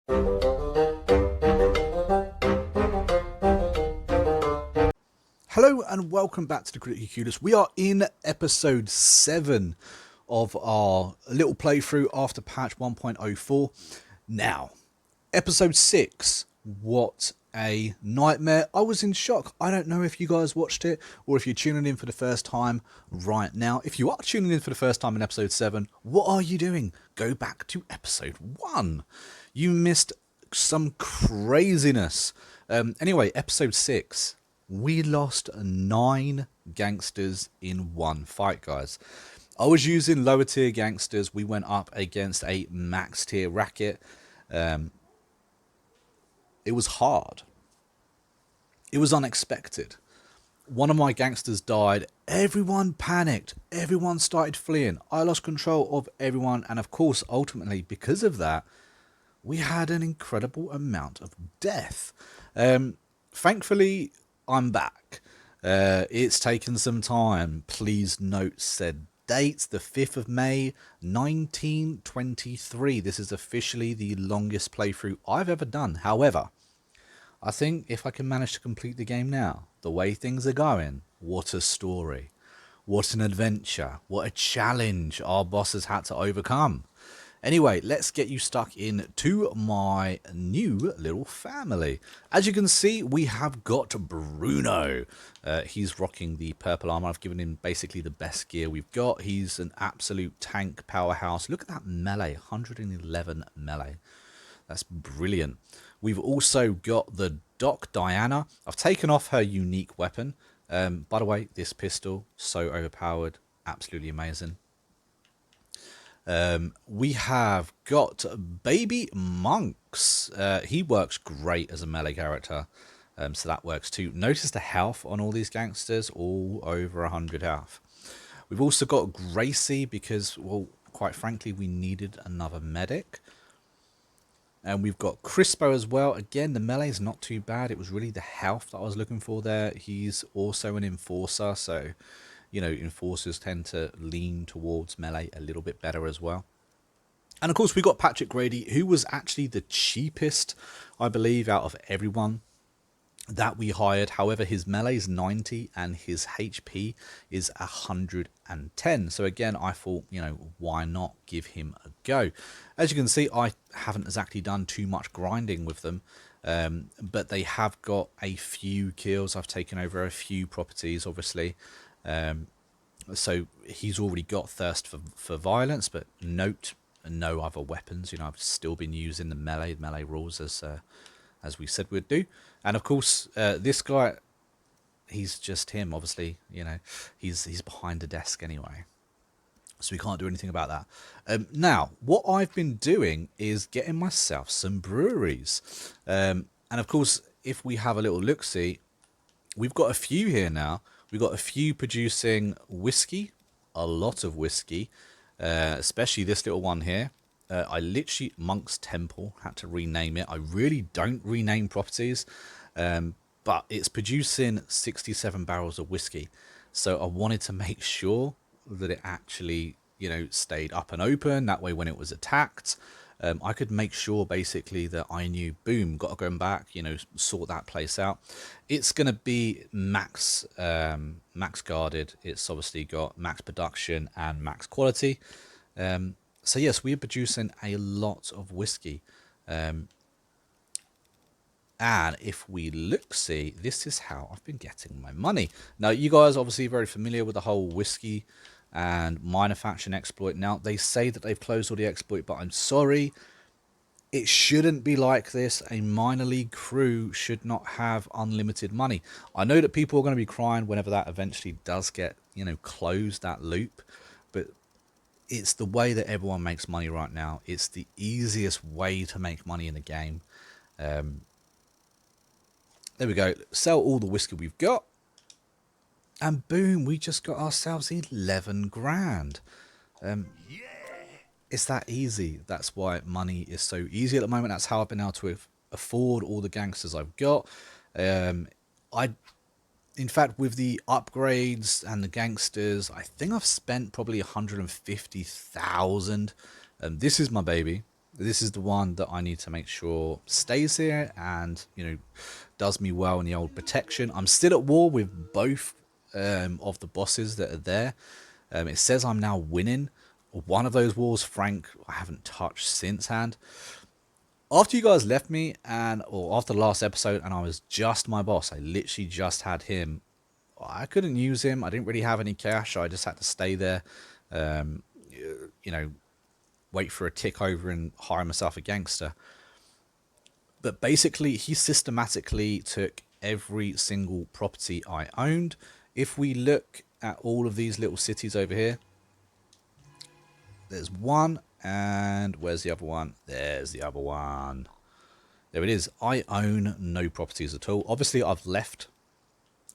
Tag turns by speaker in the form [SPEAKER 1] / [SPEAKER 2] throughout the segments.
[SPEAKER 1] Hello and welcome back to the Critically Clueless. We are in episode 7 of our little playthrough after patch 1.04. Now, episode 6, what a nightmare. I was in shock. I don't know if you guys watched it or if you're tuning in for the first time right now. If you are tuning in for the first time in episode 7, what are you doing? Go back to episode 1. You missed some craziness. Anyway, episode 6. We lost 9 gangsters in one fight, guys. I was using lower tier gangsters. We went up against a max tier racket. It was hard. It was unexpected. One of my gangsters died. Everyone panicked. Everyone started fleeing. I lost control of everyone. And of course, ultimately, because of that, we had an incredible amount of death. Thankfully, I'm back. It's taken some time. Please note said dates, the 5th of May, 1923. This is officially the longest playthrough I've ever done. However, I think if I can manage to complete the game now, the way things are going, what a story. What an adventure. What a challenge our boss has had to overcome. Anyway, let's get you stuck in to my new little family. As you can see, we have got Bruno. He's rocking the purple armor. I've given him basically the best gear we've got. He's an absolute tank powerhouse. Look at that melee, 111 melee. That's brilliant. We've also got the Doc Diana. I've taken off her unique weapon. By the way, this pistol, so overpowered, absolutely amazing. We have got Baby Monks. He works great as a melee character, so that works too. Notice the health on all these gangsters, all over 100 health. We've also got Gracie because, well, quite frankly, we needed another medic. And we've got Crispo as well. Again, the melee is not too bad. It was really the health that I was looking for there. He's also an enforcer, so you know, enforcers tend to lean towards melee a little bit better as well. And of course, we got Patrick Grady, who was actually the cheapest, I believe, out of everyone that we hired. However, his melee is 90 and his HP is 110. So again, I thought, you know, why not give him a go? As you can see, I haven't exactly done too much grinding with them. But they have got a few kills. I've taken over a few properties, obviously. So he's already got thirst for violence, but note no other weapons. You know, I've still been using the melee rules as we said we'd do. And of course, this guy, he's just him. Obviously, you know, he's behind the desk anyway, so we can't do anything about that. Now, what I've been doing is getting myself some breweries, and of course, if we have a little look-see, we've got a few here now. We've got a few producing whiskey, a lot of whiskey, especially this little one here. I literally, Monk's Temple, had to rename it. I really don't rename properties, but it's producing 67 barrels of whiskey. So I wanted to make sure that it actually, you know, stayed up and open. That way when it was attacked, I could make sure basically that I knew, boom, got to go back, you know, sort that place out. It's going to be max guarded. It's obviously got max production and max quality. So yes, we are producing a lot of whiskey. And if we look-see, this is how I've been getting my money. Now, you guys are obviously very familiar with the whole whiskey and minor faction exploit. Now, they say that they've closed all the exploit, but I'm sorry. It shouldn't be like this. A minor league crew should not have unlimited money. I know that people are going to be crying whenever that eventually does get, you know, closed, that loop. But it's the way that everyone makes money right now. It's the easiest way to make money in the game. There we go. Sell all the whiskey we've got. And boom, we just got ourselves 11 grand. It's that easy. That's why money is so easy at the moment. That's how I've been able to afford all the gangsters I've got. In fact, with the upgrades and the gangsters, I think I've spent probably 150,000. This is my baby. This is the one that I need to make sure stays here and, does me well in the old protection. I'm still at war with both of the bosses that are there. It says I'm now winning. One of those wars, Frank, I haven't touched since hand. After you guys left me, or after the last episode, and I was just my boss, I literally just had him. I couldn't use him. I didn't really have any cash. I just had to stay there, um, you know, wait for a tick over and hire myself a gangster. But basically, he systematically took every single property I owned. If we look at all of these little cities over here, there's one, and where's the other one? There's the other one. There it is. I own no properties at all. Obviously, I've left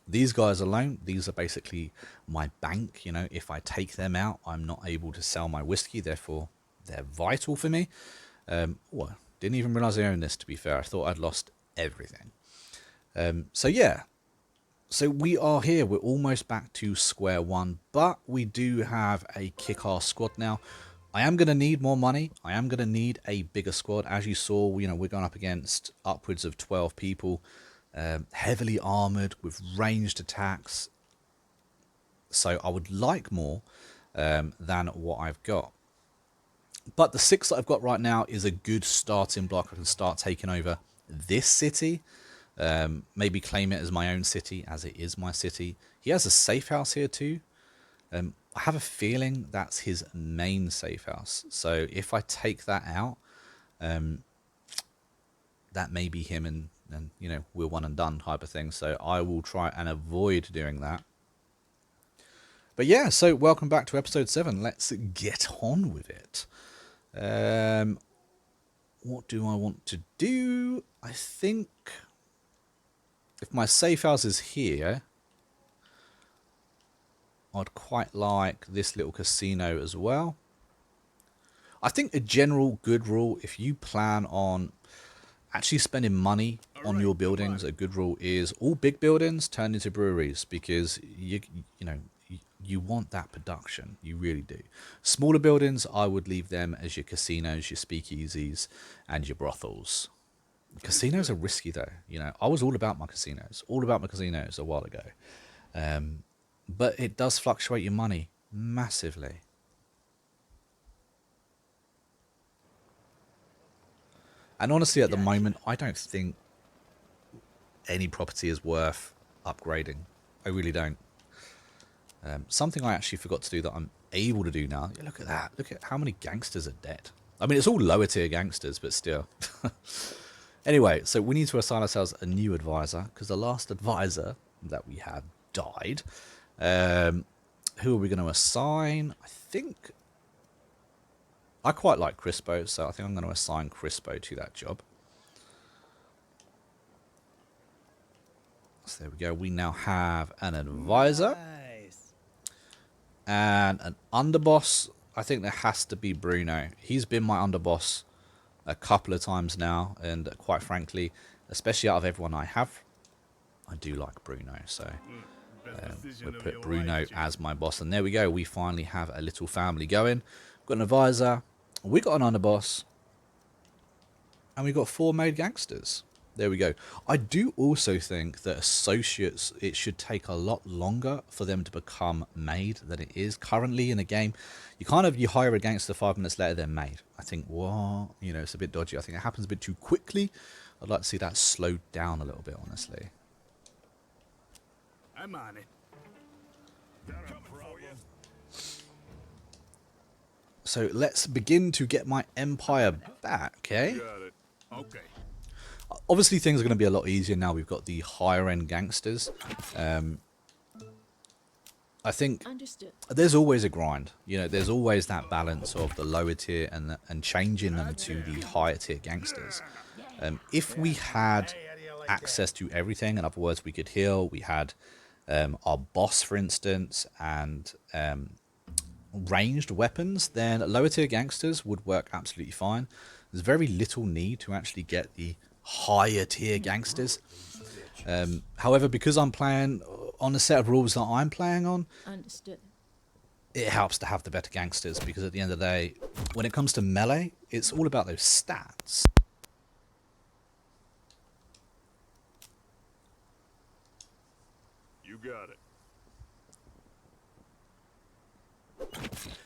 [SPEAKER 1] these guys alone. These are basically my bank. If I take them out, I'm not able to sell my whiskey. Therefore, they're vital for me. Well, didn't even realize I owned this, to be fair. I thought I'd lost everything. So yeah. So we are here. We're almost back to square one, but we do have a kick-ass squad now. I am going to need more money. I am going to need a bigger squad. As you saw, we're going up against upwards of 12 people, heavily armored with ranged attacks. So I would like more than what I've got. But the 6 that I've got right now is a good starting block. I can start taking over this city. Maybe claim it as my own city, as it is my city. He has a safe house here too. I have a feeling that's his main safe house. So if I take that out, that may be him and we're one and done type of thing. So I will try and avoid doing that. But yeah, so welcome back to episode 7. Let's get on with it. What do I want to do? I think if my safe house is here, I'd quite like this little casino as well. I think a general good rule, if you plan on actually spending money on your buildings, a good rule is all big buildings turn into breweries, because you want that production. You really do. Smaller buildings, I would leave them as your casinos, your speakeasies, and your brothels. Casinos are risky though. I was all about my casinos a while ago. But it does fluctuate your money massively. And honestly, at the moment, I don't think any property is worth upgrading. I really don't. Something I actually forgot to do that I'm able to do now. Look at that. Look at how many gangsters are dead. I mean, it's all lower tier gangsters, but still. Anyway, so we need to assign ourselves a new advisor, because the last advisor that we had died. Who are we going to assign? I think I quite like Crispo, so I think I'm going to assign Crispo to that job. So there we go. We now have an advisor. Nice. And an underboss. I think there has to be Bruno. He's been my underboss a couple of times now, and quite frankly, especially out of everyone I have, I do like Bruno. So we'll put Bruno as my boss, and there we go. We finally have a little family going. We've got an advisor, we got an underboss, and we got 4 made gangsters. There we go. I do also think that associates, it should take a lot longer for them to become made than it is currently in a game. You hire a gangster, 5 minutes later they're made. I think, what? It's a bit dodgy. I think it happens a bit too quickly. I'd like to see that slowed down a little bit, honestly. I'm on it. So let's begin to get my empire back, eh? Okay. Obviously, things are going to be a lot easier now we've got the higher-end gangsters. I think there's always a grind. There's always that balance of the lower tier and changing them to the higher tier gangsters. If we had access to everything, in other words, we could heal, we had our boss, for instance, and ranged weapons, then lower tier gangsters would work absolutely fine. There's very little need to actually get the higher tier gangsters. However, because I'm playing on a set of rules that I'm playing on,
[SPEAKER 2] understood,
[SPEAKER 1] it helps to have the better gangsters, because at the end of the day, when it comes to melee, it's all about those stats.
[SPEAKER 2] You got it.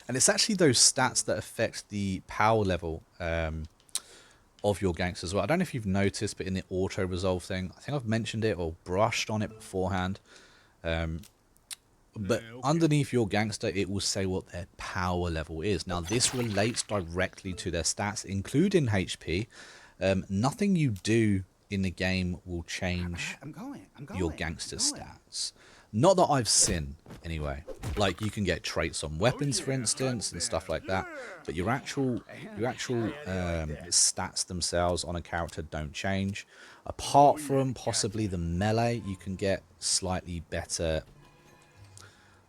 [SPEAKER 1] And it's actually those stats that affect the power level of your gangsters as well. I don't know if you've noticed, but in the auto resolve thing, I think I've mentioned it or brushed on it beforehand. But
[SPEAKER 2] Okay.
[SPEAKER 1] underneath your gangster, it will say what their power level is. Now, this relates directly to their stats, including HP. Nothing you do in the game will change your gangster stats. Not that I've seen, anyway. Like, you can get traits on weapons, for instance, and stuff like that. But your actual stats themselves on a character don't change. Apart from possibly the melee, you can get slightly better.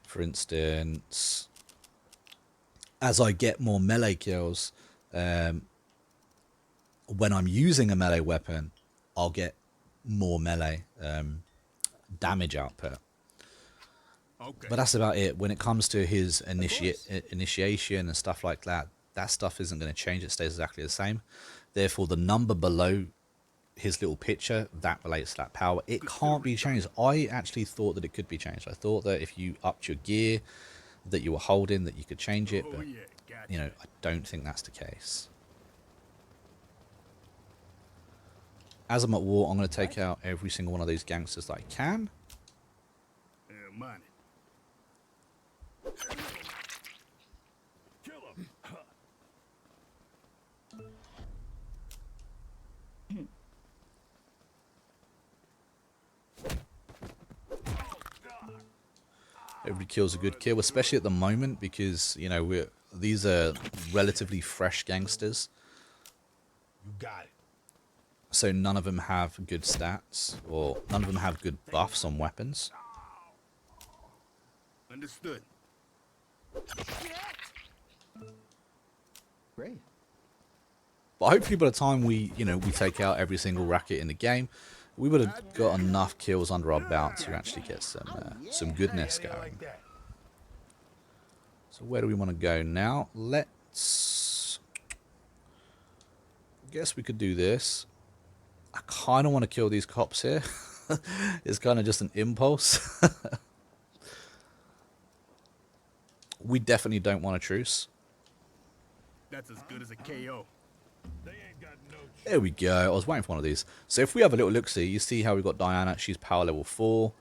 [SPEAKER 1] For instance, as I get more melee kills, when I'm using a melee weapon, I'll get more melee damage output.
[SPEAKER 2] Okay.
[SPEAKER 1] But that's about it. When it comes to his initiation and stuff like that, that stuff isn't going to change. It stays exactly the same. Therefore, the number below his little picture, that relates to that power. It can't be changed. I actually thought that it could be changed. I thought that if you upped your gear that you were holding, that you could change it. But, you know, I don't think that's the case. As I'm at war, I'm going to take out every single one of these gangsters that I can.
[SPEAKER 2] Money. Kill him.
[SPEAKER 1] Every kill's a good kill, especially at the moment, because, you know, these are relatively fresh gangsters.
[SPEAKER 2] You got it.
[SPEAKER 1] So none of them have good stats, or none of them have good buffs on weapons.
[SPEAKER 2] Understood.
[SPEAKER 3] Great.
[SPEAKER 1] But hopefully by the time we take out every single racket in the game, we would have got enough kills under our belt to actually get some goodness going. So where do we want to go now? Let's... I guess we could do this. I kind of want to kill these cops here. It's kind of just an impulse. We definitely don't want a truce.
[SPEAKER 2] That's as good as a KO. They ain't got no choice.
[SPEAKER 1] There we go. I was waiting for one of these. So if we have a little look-see, you see how we got Diana. She's power level 4.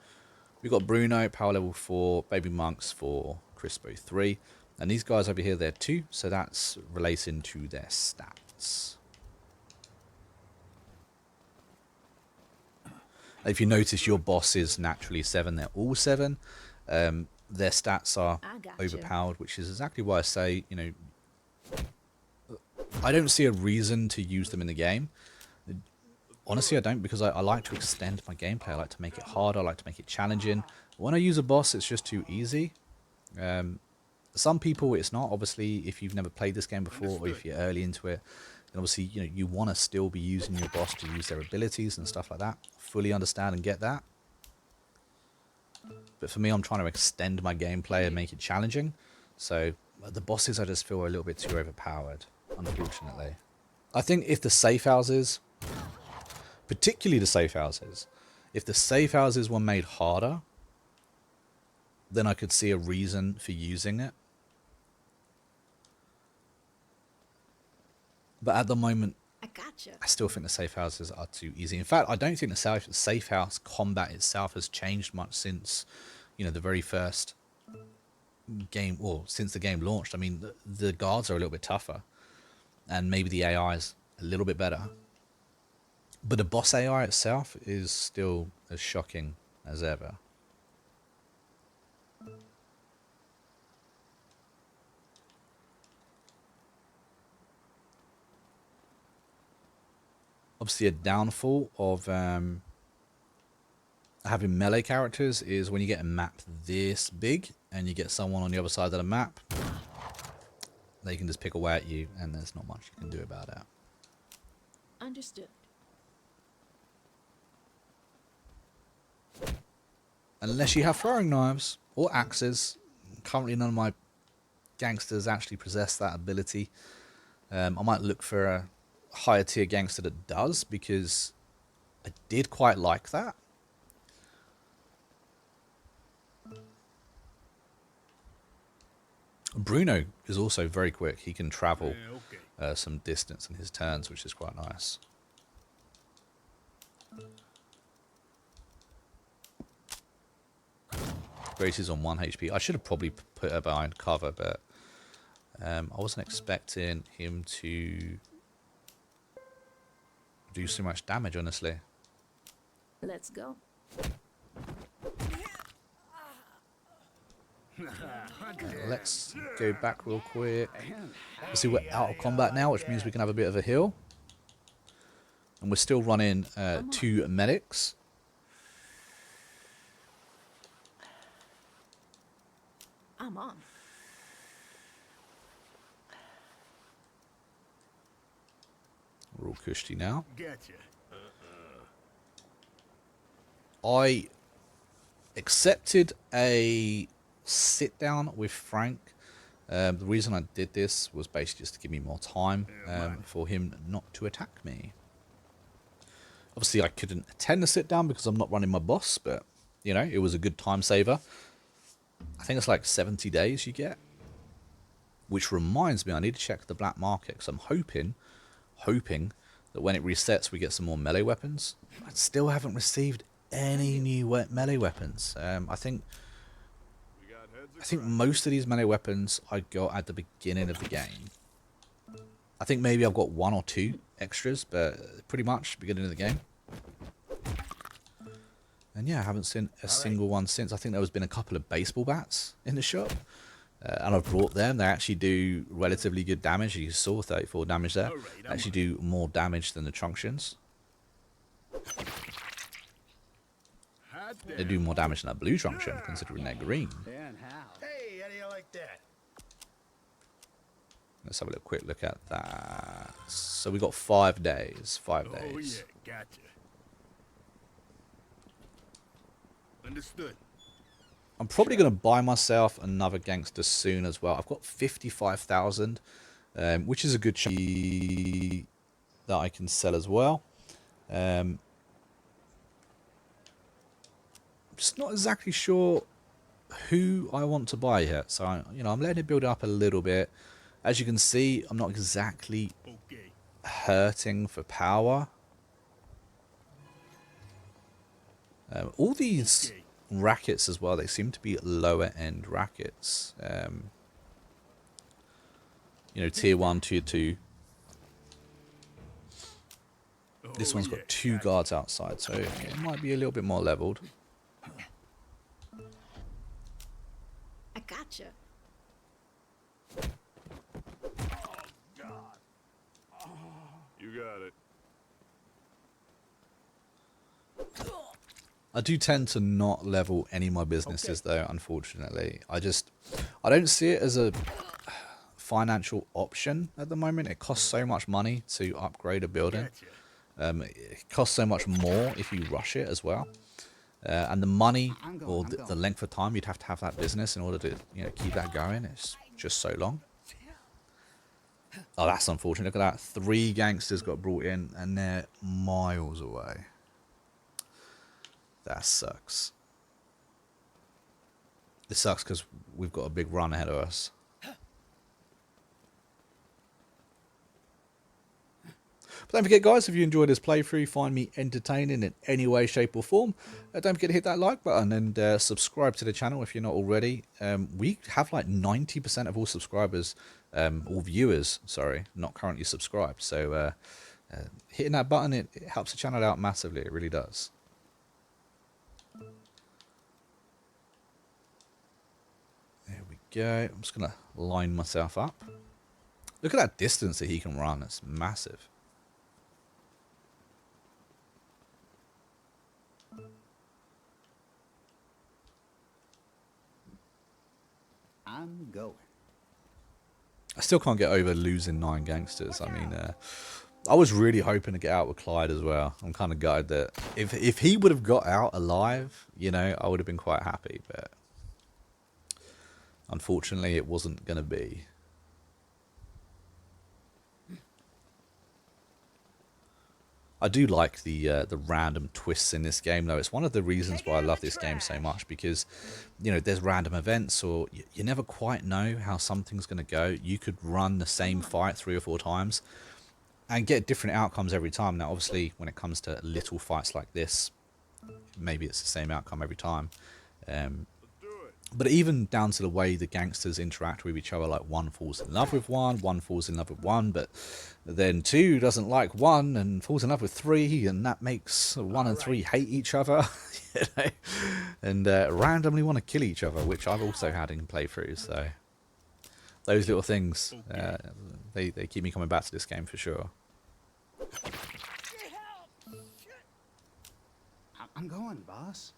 [SPEAKER 1] We got Bruno, power level 4. Baby Monks 4. Crispo 3. And these guys over here, they're 2. So that's relating to their stats. If you notice, your boss is naturally 7. They're all 7. Their stats are overpowered, which is exactly why I say, you know, I don't see a reason to use them in the game. Honestly, I don't, because I like to extend my gameplay. I like to make it harder. I like to make it challenging. When I use a boss, it's just too easy. Some people, it's not. Obviously, if you've never played this game before, or if you're early into it, then obviously, you know, you want to still be using your boss to use their abilities and stuff like that. Fully understand and get that. But for me, I'm trying to extend my gameplay and make it challenging. So the bosses, I just feel are a little bit too overpowered, unfortunately. I think if the safe houses, particularly the safe houses, if the safe houses were made harder, then I could see a reason for using it. But at the moment, I still think the safe houses are too easy. In fact, I don't think the safe house combat itself has changed much since, you know, the very first game, or since the game launched. I mean, the guards are a little bit tougher, and maybe the AI is a little bit better. But the boss AI itself is still as shocking as ever. Obviously, a downfall of having melee characters is when you get a map this big and you get someone on the other side of the map, they can just pick away at you, and there's not much you can do about it.
[SPEAKER 4] Understood.
[SPEAKER 1] Unless you have throwing knives or axes. Currently, none of my gangsters actually possess that ability. I might look for a higher tier gangster that does, because I did quite like that. Bruno is also very quick. He can travel
[SPEAKER 2] Yeah, okay.
[SPEAKER 1] some distance in his turns, which is quite nice. Gracie's on 1 HP. I should have probably put her behind cover, but I wasn't expecting him to do so much damage, honestly.
[SPEAKER 4] Let's go.
[SPEAKER 1] Let's go back real quick. Let's see, we're out of combat now, which means we can have a bit of a heal. And we're still running 2 medics.
[SPEAKER 4] I'm on.
[SPEAKER 1] We're all cushy now.
[SPEAKER 2] Gotcha.
[SPEAKER 1] I accepted a sit down with Frank. The reason I did this was basically just to give me more time for him not to attack me. Obviously, I couldn't attend the sit down because I'm not running my boss, but you know, it was a good time saver. I think it's like 70 days you get, which reminds me I need to check the black market, because I'm hoping that when it resets we get some more melee weapons. I still haven't received any new melee weapons. I think most of these melee weapons I got at the beginning of the game. I think maybe I've got 1 or 2 extras, but pretty much beginning of the game. And yeah, I haven't seen a single one since. I think there has been a couple of baseball bats in the shop. And I've brought them. They actually do relatively good damage. You saw 34 damage there. They actually do more damage than the truncheons. They do more damage than that blue truncheon, considering they're green.
[SPEAKER 2] Hey, how do you like that?
[SPEAKER 1] Let's have a quick look at that. So we got 5 days. 5
[SPEAKER 2] Oh
[SPEAKER 1] days.
[SPEAKER 2] yeah, gotcha. Understood.
[SPEAKER 1] I'm probably going to buy myself another gangster soon as well. I've got 55,000, which is a good chunk that I can sell as well. Just not exactly sure who I want to buy yet. So, I'm letting it build up a little bit. As you can see, I'm not exactly hurting for power. All these rackets as well, they seem to be lower end rackets. Tier 1, tier 2. This one's got 2 guards outside, so it might be a little bit more leveled.
[SPEAKER 4] I gotcha.
[SPEAKER 2] You got it.
[SPEAKER 1] I do tend to not level any of my businesses though, unfortunately. I don't see it as a financial option at the moment. It costs so much money to upgrade a building. It costs so much more if you rush it as well. And the money or the length of time you'd have to have that business in order to keep that going, it's just so long. Oh, that's unfortunate. Look at that. 3 gangsters got brought in and they're miles away. That sucks. This sucks because we've got a big run ahead of us. But don't forget, guys, if you enjoyed this playthrough, find me entertaining in any way, shape or form, don't forget to hit that like button and subscribe to the channel if you're not already. We have like 90% of all subscribers, all viewers, sorry, not currently subscribed. So hitting that button, it helps the channel out massively. It really does. There we go. I'm just going to line myself up. Look at that distance that he can run. It's massive.
[SPEAKER 3] I'm going.
[SPEAKER 1] I still can't get over losing 9 gangsters. I mean, I was really hoping to get out with Clyde as well. I'm kind of gutted that if he would have got out alive, I would have been quite happy. But Unfortunately, it wasn't going to be. I do like the random twists in this game, though. It's one of the reasons why I love this game so much, because, you know, there's random events, or you never quite know how something's going to go. You could run the same fight 3 or 4 times and get different outcomes every time. Now, obviously, when it comes to little fights like this, maybe it's the same outcome every time. But even down to the way the gangsters interact with each other, like one falls in love with one falls in love with one, but then 2 doesn't like 1 and falls in love with 3, and that makes 1 and 3 hate each other, you know, and randomly want to kill each other, which I've also had in playthroughs. So those little things, they keep me coming back to this game for sure.
[SPEAKER 3] I'm going, boss.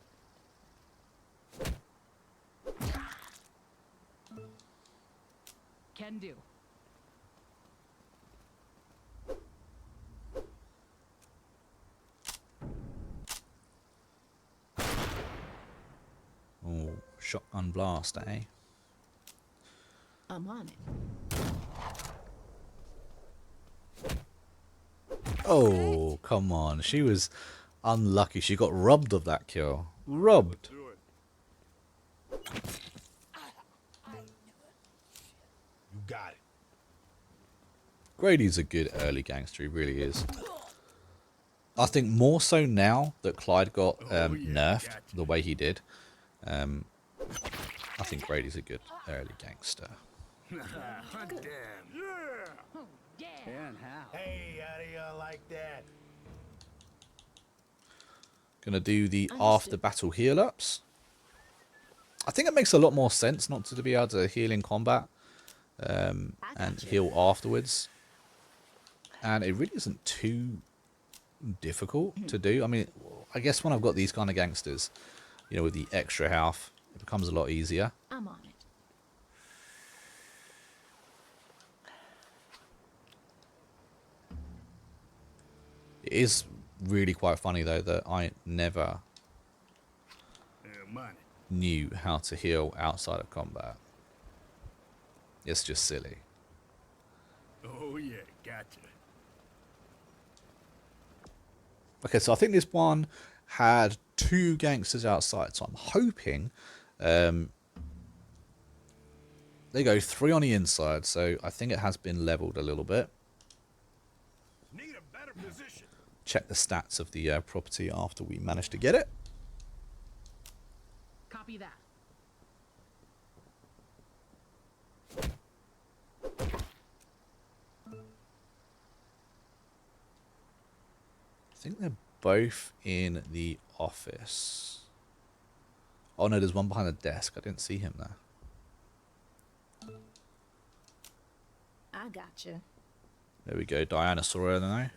[SPEAKER 5] Can do.
[SPEAKER 1] Oh, shotgun blast, eh?
[SPEAKER 4] I'm on it.
[SPEAKER 1] Oh, come on. She was unlucky. She got robbed of that kill. Robbed.
[SPEAKER 2] Do it. You got it.
[SPEAKER 1] Grady's a good early gangster, he really is. I think more so now that Clyde got nerfed the way he did. I think Grady's a good early gangster.
[SPEAKER 2] Damn. Yeah.
[SPEAKER 5] Oh, yeah.
[SPEAKER 3] And how?
[SPEAKER 2] Hey, how do you like that?
[SPEAKER 1] Gonna do the
[SPEAKER 4] Understood.
[SPEAKER 1] after battle heal ups. I think it makes a lot more sense not to be able to heal in combat and
[SPEAKER 4] gotcha.
[SPEAKER 1] heal afterwards. And it really isn't too difficult to do. I mean, I guess when I've got these kind of gangsters, you know, with the extra health, it becomes a lot easier.
[SPEAKER 4] I'm on it.
[SPEAKER 1] It is really quite funny though that I never
[SPEAKER 2] Money.
[SPEAKER 1] knew how to heal outside of combat. It's just silly.
[SPEAKER 2] Oh yeah, gotcha.
[SPEAKER 1] Okay, so I think this one had 2 gangsters outside, so I'm hoping they go 3 on the inside, so I think it has been leveled a little bit.
[SPEAKER 2] Need a better position.
[SPEAKER 1] Check the stats of the property after we manage to get it.
[SPEAKER 5] Copy that.
[SPEAKER 1] I think they're both in the office. Oh no, there's one behind the desk. I didn't see him there.
[SPEAKER 4] I gotcha.
[SPEAKER 1] There we go. Diana saw her now.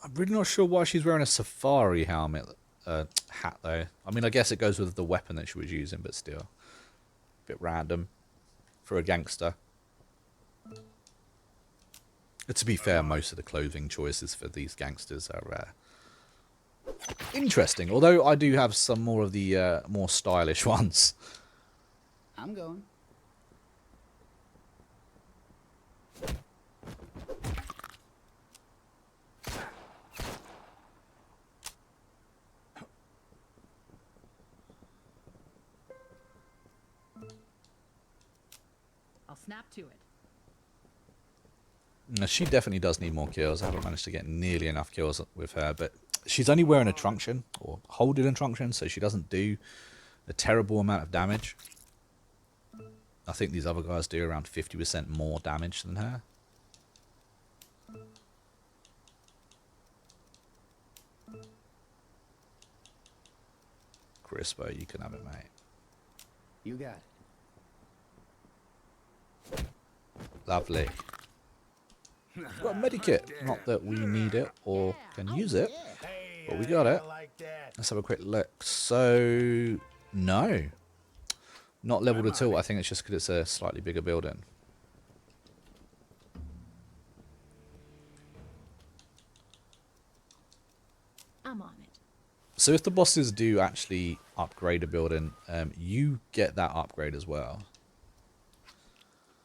[SPEAKER 1] I'm really not sure why she's wearing a safari helmet, hat though. I mean, I guess it goes with the weapon that she was using, but still, a bit random for a gangster. To be fair, most of the clothing choices for these gangsters are interesting. Although I do have some more of the more stylish ones.
[SPEAKER 3] I'm going.
[SPEAKER 5] I'll snap to it.
[SPEAKER 1] Now, she definitely does need more kills. I haven't managed to get nearly enough kills with her, but she's only wearing a truncheon, or holding a truncheon, so she doesn't do a terrible amount of damage. I think these other guys do around 50% more damage than her. Crispo, you can have it, mate.
[SPEAKER 3] You got it.
[SPEAKER 1] Lovely. Got a medikit. Not that we need it or can use it,
[SPEAKER 2] Hey,
[SPEAKER 1] but we got it.
[SPEAKER 2] I like that.
[SPEAKER 1] Let's have a quick look. So, no. Not leveled at all. I think it's just because it's a slightly bigger building.
[SPEAKER 4] I'm on it.
[SPEAKER 1] So if the bosses do actually upgrade a building, you get that upgrade as well.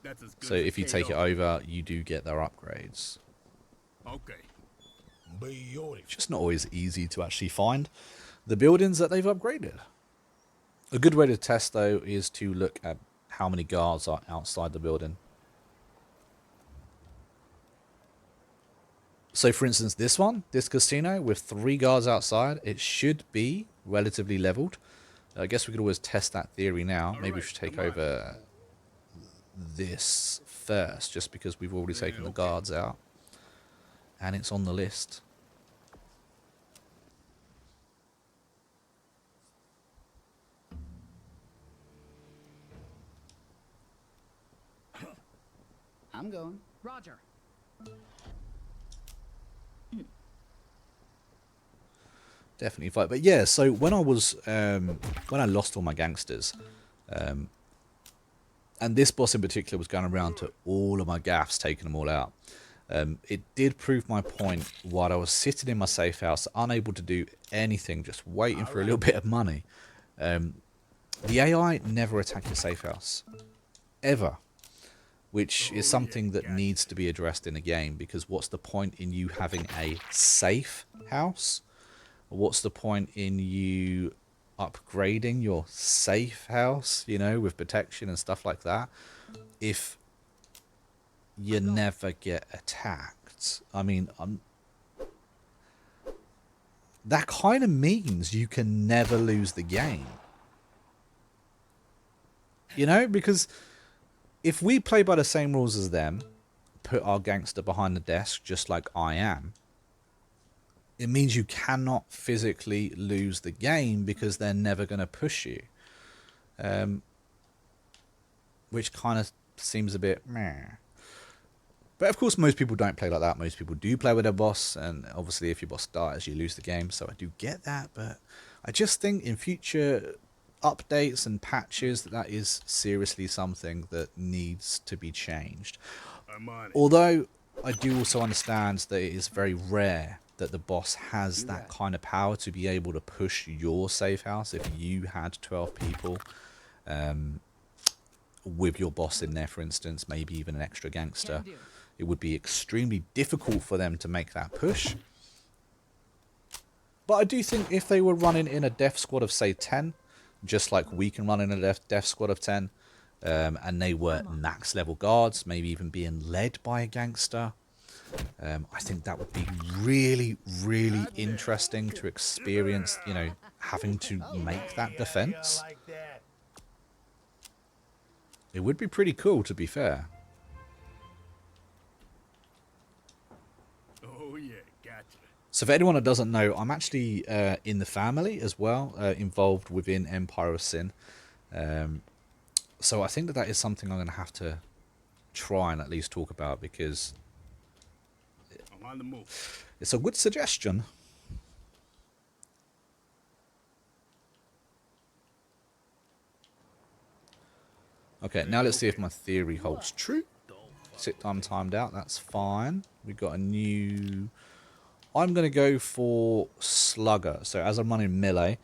[SPEAKER 2] That's as good
[SPEAKER 1] So
[SPEAKER 2] as a
[SPEAKER 1] if you take it
[SPEAKER 2] KO.
[SPEAKER 1] over, you do get their upgrades.
[SPEAKER 2] Okay.
[SPEAKER 1] It's just not always easy to actually find the buildings that they've upgraded. A good way to test, though, is to look at how many guards are outside the building. So, for instance, this casino, with 3 guards outside, it should be relatively leveled. I guess we could always test that theory now.
[SPEAKER 2] All
[SPEAKER 1] Maybe we
[SPEAKER 2] right,
[SPEAKER 1] should take
[SPEAKER 2] come on.
[SPEAKER 1] over this first, just because we've already taken the guards out. And it's on the list.
[SPEAKER 3] I'm going.
[SPEAKER 4] Roger.
[SPEAKER 1] Definitely fight. But yeah, so when I was when I lost all my gangsters, and this boss in particular was going around to all of my gaffs, taking them all out. It did prove my point while I was sitting in my safe house, unable to do anything, just waiting for a little bit of money. The AI never attack your safe house, ever, which is something that needs to be addressed in a game, because what's the point in you having a safe house? What's the point in you upgrading your safe house, you know, with protection and stuff like that, if you never get attacked? I mean, that kind of means you can never lose the game. You know, because if we play by the same rules as them, put our gangster behind the desk just like I am, it means you cannot physically lose the game because they're never going to push you. Which kind of seems a bit meh. But of course, most people don't play like that. Most people do play with their boss, and obviously if your boss dies, you lose the game. So I do get that, but I just think in future updates and patches, that is seriously something that needs to be changed.
[SPEAKER 2] I'm on it.
[SPEAKER 1] Although I do also understand that it is very rare that the boss has that kind of power to be able to push your safe house. If you had 12 people with your boss in there, for instance, maybe even an extra gangster, it would be extremely difficult for them to make that push. But I do think if they were running in a death squad of, say, 10, just like we can run in a death squad of 10, and they were max level guards, maybe even being led by a gangster, I think that would be really, really interesting to experience, you know, having to make that defense. It would be pretty cool, to be fair.
[SPEAKER 2] Oh yeah, gotcha.
[SPEAKER 1] So for anyone that doesn't know, I'm actually in the family as well, involved within Empire of Sin. So I think that is something I'm going to have to try and at least talk about, because
[SPEAKER 2] I'm on the move.
[SPEAKER 1] it's a good suggestion. Okay, now let's see if my theory holds true. Sit time timed out, that's fine. We've got a new... I'm going to go for Slugger. So as I'm running melee,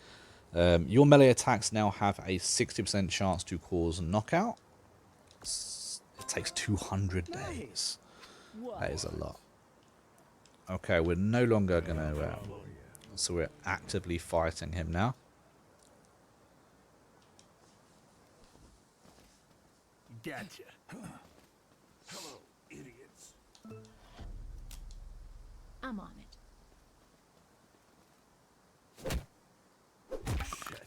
[SPEAKER 1] your melee attacks now have a 60% chance to cause knockout. It takes 200 days. That is a lot. Okay, we're no longer going to... so we're actively fighting him now.
[SPEAKER 2] Gotcha. Hello, idiots.
[SPEAKER 4] I'm on it.
[SPEAKER 2] Shit.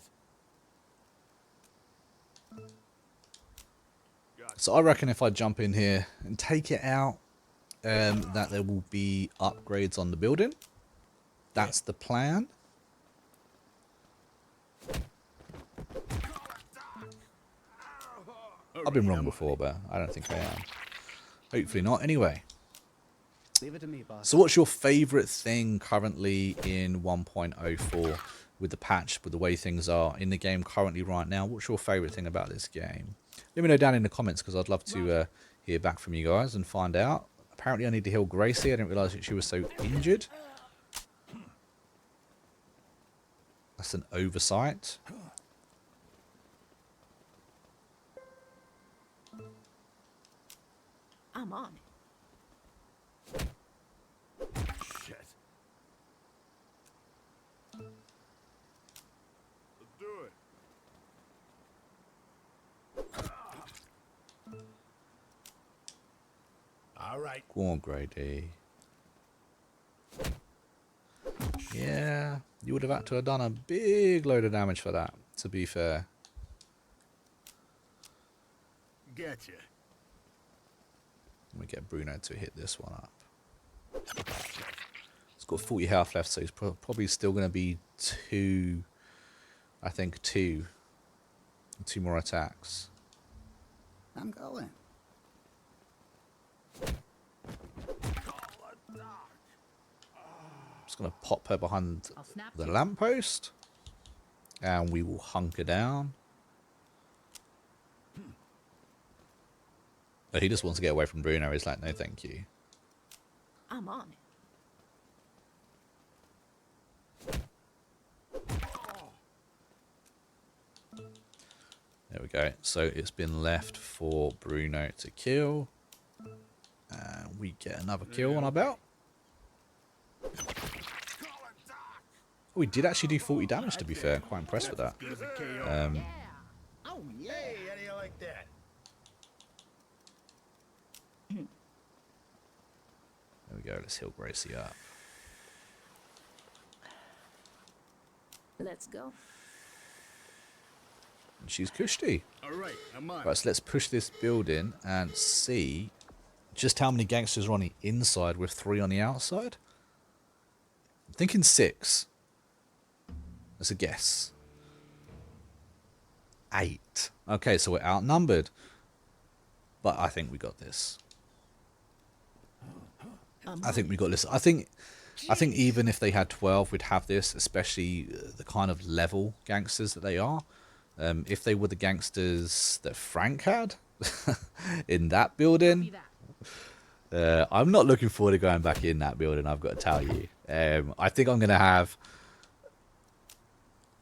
[SPEAKER 1] So I reckon if I jump in here and take it out, that there will be upgrades on the building. That's the plan. I've been wrong before, but I don't think I am. Hopefully not. Anyway.
[SPEAKER 3] Leave it to me, boss.
[SPEAKER 1] So what's your favourite thing currently in 1.04 with the patch, with the way things are in the game currently right now? What's your favourite thing about this game? Let me know down in the comments, because I'd love to hear back from you guys and find out. Apparently I need to heal Gracie. I didn't realise that she was so injured. That's an oversight.
[SPEAKER 4] I'm on it.
[SPEAKER 2] Shit. Let's do it. All right.
[SPEAKER 1] Go on, Grady. Yeah, you would have had to have done a big load of damage for that, to be fair.
[SPEAKER 2] Gotcha.
[SPEAKER 1] Let me get Bruno to hit this one up. It's got 40 health left, so he's probably still going to be two. I think two more attacks.
[SPEAKER 3] I'm going.
[SPEAKER 1] Just going to pop her behind
[SPEAKER 4] I'll snap
[SPEAKER 1] the
[SPEAKER 4] you.
[SPEAKER 1] lamppost. And we will hunker down. But he just wants to get away from Bruno. He's like, no, thank you.
[SPEAKER 4] I'm on it.
[SPEAKER 1] There we go. So it's been left for Bruno to kill. And we get another kill on our belt. We did actually do 40 damage, to be fair. I'm quite impressed with that.
[SPEAKER 2] Good as a KO.
[SPEAKER 4] Yeah. Oh, yeah.
[SPEAKER 2] Hey, how do you like that?
[SPEAKER 1] There we go. Let's heal Gracie up.
[SPEAKER 4] Let's go.
[SPEAKER 1] And she's cushy.
[SPEAKER 2] All right, I'm on.
[SPEAKER 1] Right, so let's push this building and see just how many gangsters are on the inside with 3 on the outside. I'm thinking 6. That's a guess. 8. Okay, so we're outnumbered. But I think we got this. I think we got this. I think even if they had 12, we'd have this, especially the kind of level gangsters that they are. If they were the gangsters that Frank had in that building, I'm not looking forward to going back in that building, I've got to tell you. I think I'm going to have...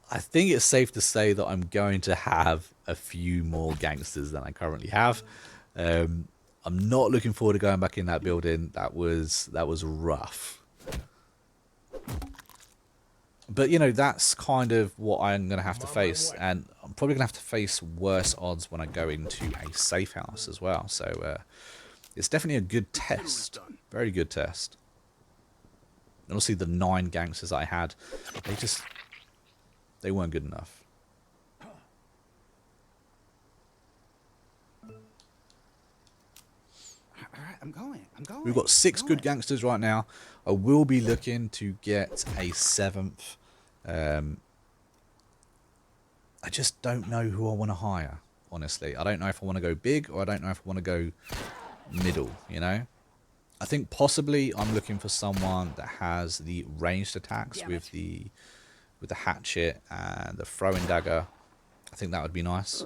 [SPEAKER 1] I think it's safe to say that I'm going to have a few more gangsters than I currently have. I'm not looking forward to going back in that building. That was rough. But, you know, that's kind of what I'm going to have to face. And I'm probably going to have to face worse odds when I go into a safe house as well. So, it's definitely a good test. Very good test. And obviously the 9 gangsters I had, they weren't good enough.
[SPEAKER 3] All right, I'm going.
[SPEAKER 1] We've got 6 good gangsters right now. I will be looking to get a 7th. I just don't know who I want to hire, honestly. I don't know if I want to go big or I don't know if I want to go middle, you know? I think possibly I'm looking for someone that has the ranged attacks with the hatchet and the throwing dagger. I think that would be nice.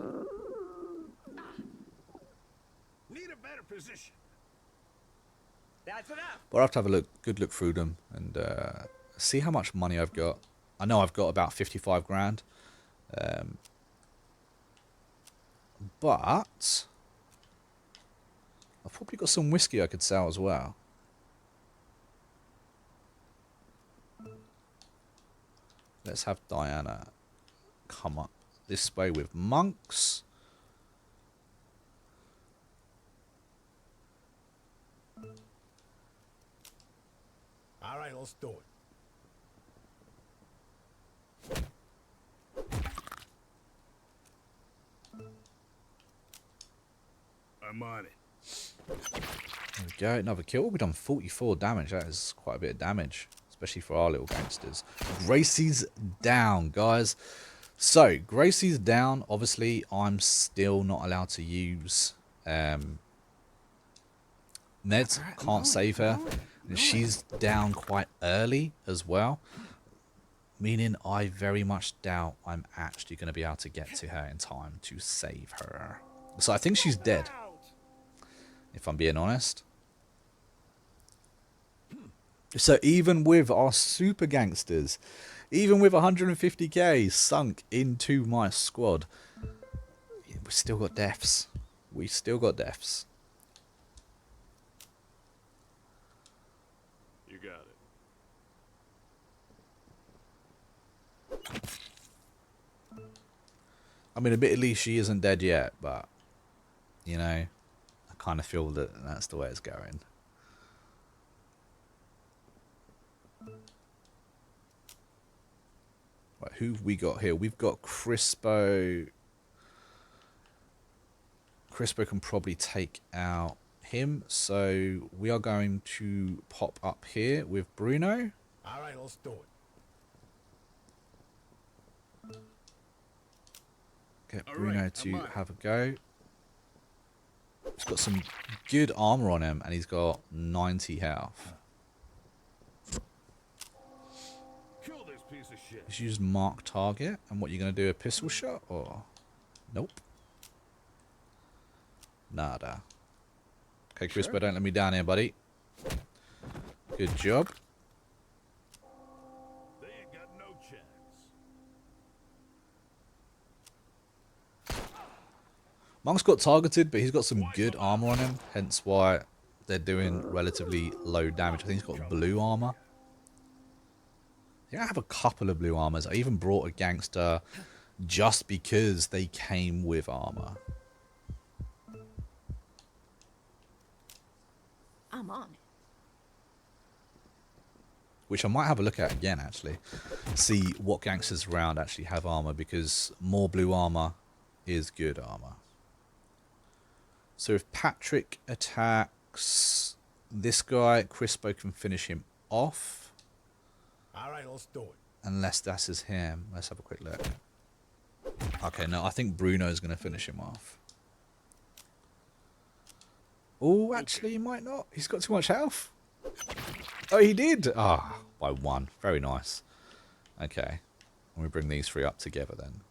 [SPEAKER 2] Need a better position. That's enough.
[SPEAKER 1] But I'll have to have a good look through them and see how much money I've got. I know I've got about 55 grand. But I've probably got some whiskey I could sell as well. Let's have Diana come up this way with monks.
[SPEAKER 2] All right, let's do it. I'm on it.
[SPEAKER 1] There we go, another kill. We've done 44 damage. That is quite a bit of damage, especially for our little gangsters. Gracie's down, guys. So, Gracie's down. Obviously, I'm still not allowed to use meds. Can't save her. And she's down quite early as well. Meaning I very much doubt I'm actually going to be able to get to her in time to save her. So I think she's dead, if I'm being honest. So even with our super gangsters, Even with 150k sunk into my squad, we still got deaths. We still got deaths.
[SPEAKER 2] You got it.
[SPEAKER 1] I mean, admittedly, she isn't dead yet, but, you know, I kind of feel that that's the way it's going. Right, who've we got here? We've got Crispo. Crispo can probably take out him, so we are going to pop up here with Bruno.
[SPEAKER 2] All right, let's do it.
[SPEAKER 1] Get
[SPEAKER 2] All
[SPEAKER 1] Bruno
[SPEAKER 2] right,
[SPEAKER 1] to
[SPEAKER 2] I'm on it.
[SPEAKER 1] have a go. He's got some good armor on him, and he's got 90 health.
[SPEAKER 2] Kill this piece of shit.
[SPEAKER 1] Just use mark target, and what, you're going to do a pistol shot, or? Nope. Nada. Okay, Crispo, don't let me down here, buddy. Good job.
[SPEAKER 2] They ain't got no chance.
[SPEAKER 1] Monk's got targeted, but he's got some good armor on him, hence why they're doing relatively low damage. I think he's got blue armor. Yeah, I have a couple of blue armors. I even brought a gangster just because they came with armor.
[SPEAKER 4] I'm on it.
[SPEAKER 1] Which I might have a look at again, actually. See what gangsters around actually have armor, because more blue armor is good armor. So if Patrick attacks this guy, Crispo can finish him off.
[SPEAKER 2] All right, let's do it.
[SPEAKER 1] Unless that is him. Let's have a quick look. Okay, no, I think Bruno's going to finish him off. Oh, actually, he might not. He's got too much health. Oh, he did. Ah, by one. Very nice. Okay. Let me bring these three up together then.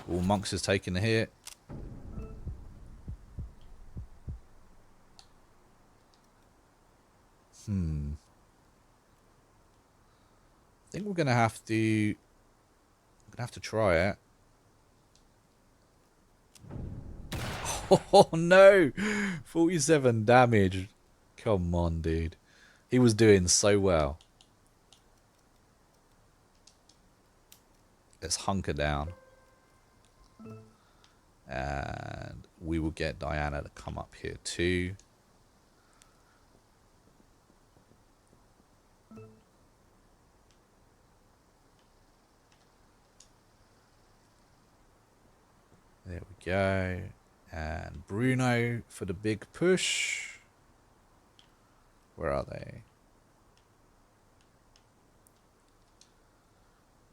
[SPEAKER 1] All Monks is taking the hit. I think we're gonna have to try it. Oh no! 47 damage. Come on, dude. He was doing so well. Let's hunker down. And we will get Diana to come up here too. There we go. And Bruno for the big push. Where are they?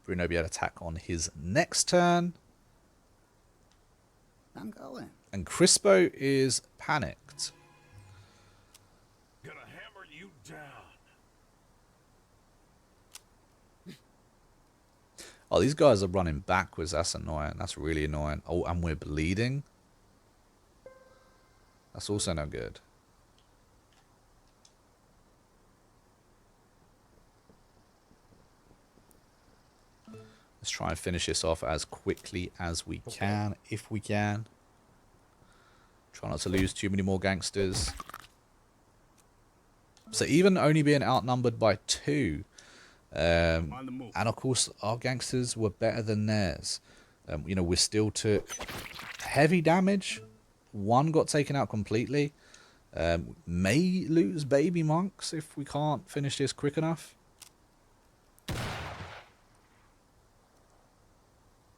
[SPEAKER 1] Bruno be able to attack on his next turn.
[SPEAKER 3] I'm going.
[SPEAKER 1] And Crispo is panicked.
[SPEAKER 2] Gonna hammer you down.
[SPEAKER 1] Oh, these guys are running backwards. That's annoying. That's really annoying. Oh, and we're bleeding. That's also no good. Let's try and finish this off as quickly as we can, if we can. Try not to lose too many more gangsters. So even only being outnumbered by 2,
[SPEAKER 2] On the move.
[SPEAKER 1] and of course our gangsters were better than theirs. You know, we still took heavy damage. 1 got taken out completely. May lose baby monks if we can't finish this quick enough.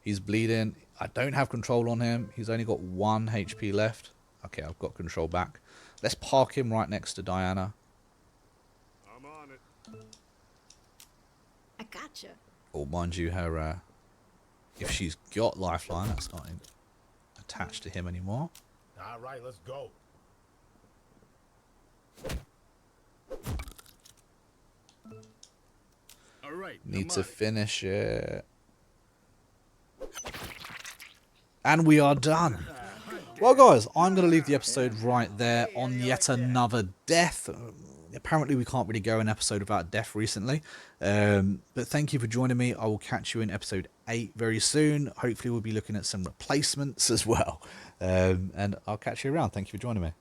[SPEAKER 1] He's bleeding. I don't have control on him. He's only got 1 HP left. Okay, I've got control back. Let's park him right next to Diana.
[SPEAKER 2] I'm on it.
[SPEAKER 4] I gotcha.
[SPEAKER 1] Or mind you, her if she's got lifeline, that's not attached to him anymore.
[SPEAKER 2] All right, let's go. All right.
[SPEAKER 1] Need
[SPEAKER 2] I'm
[SPEAKER 1] to
[SPEAKER 2] on it.
[SPEAKER 1] finish it. And we are done. Well, guys, I'm going to leave the episode right there on yet another death. Apparently, we can't really go an episode without death recently. But thank you for joining me. I will catch you in episode 8 very soon. Hopefully, we'll be looking at some replacements as well. And I'll catch you around. Thank you for joining me.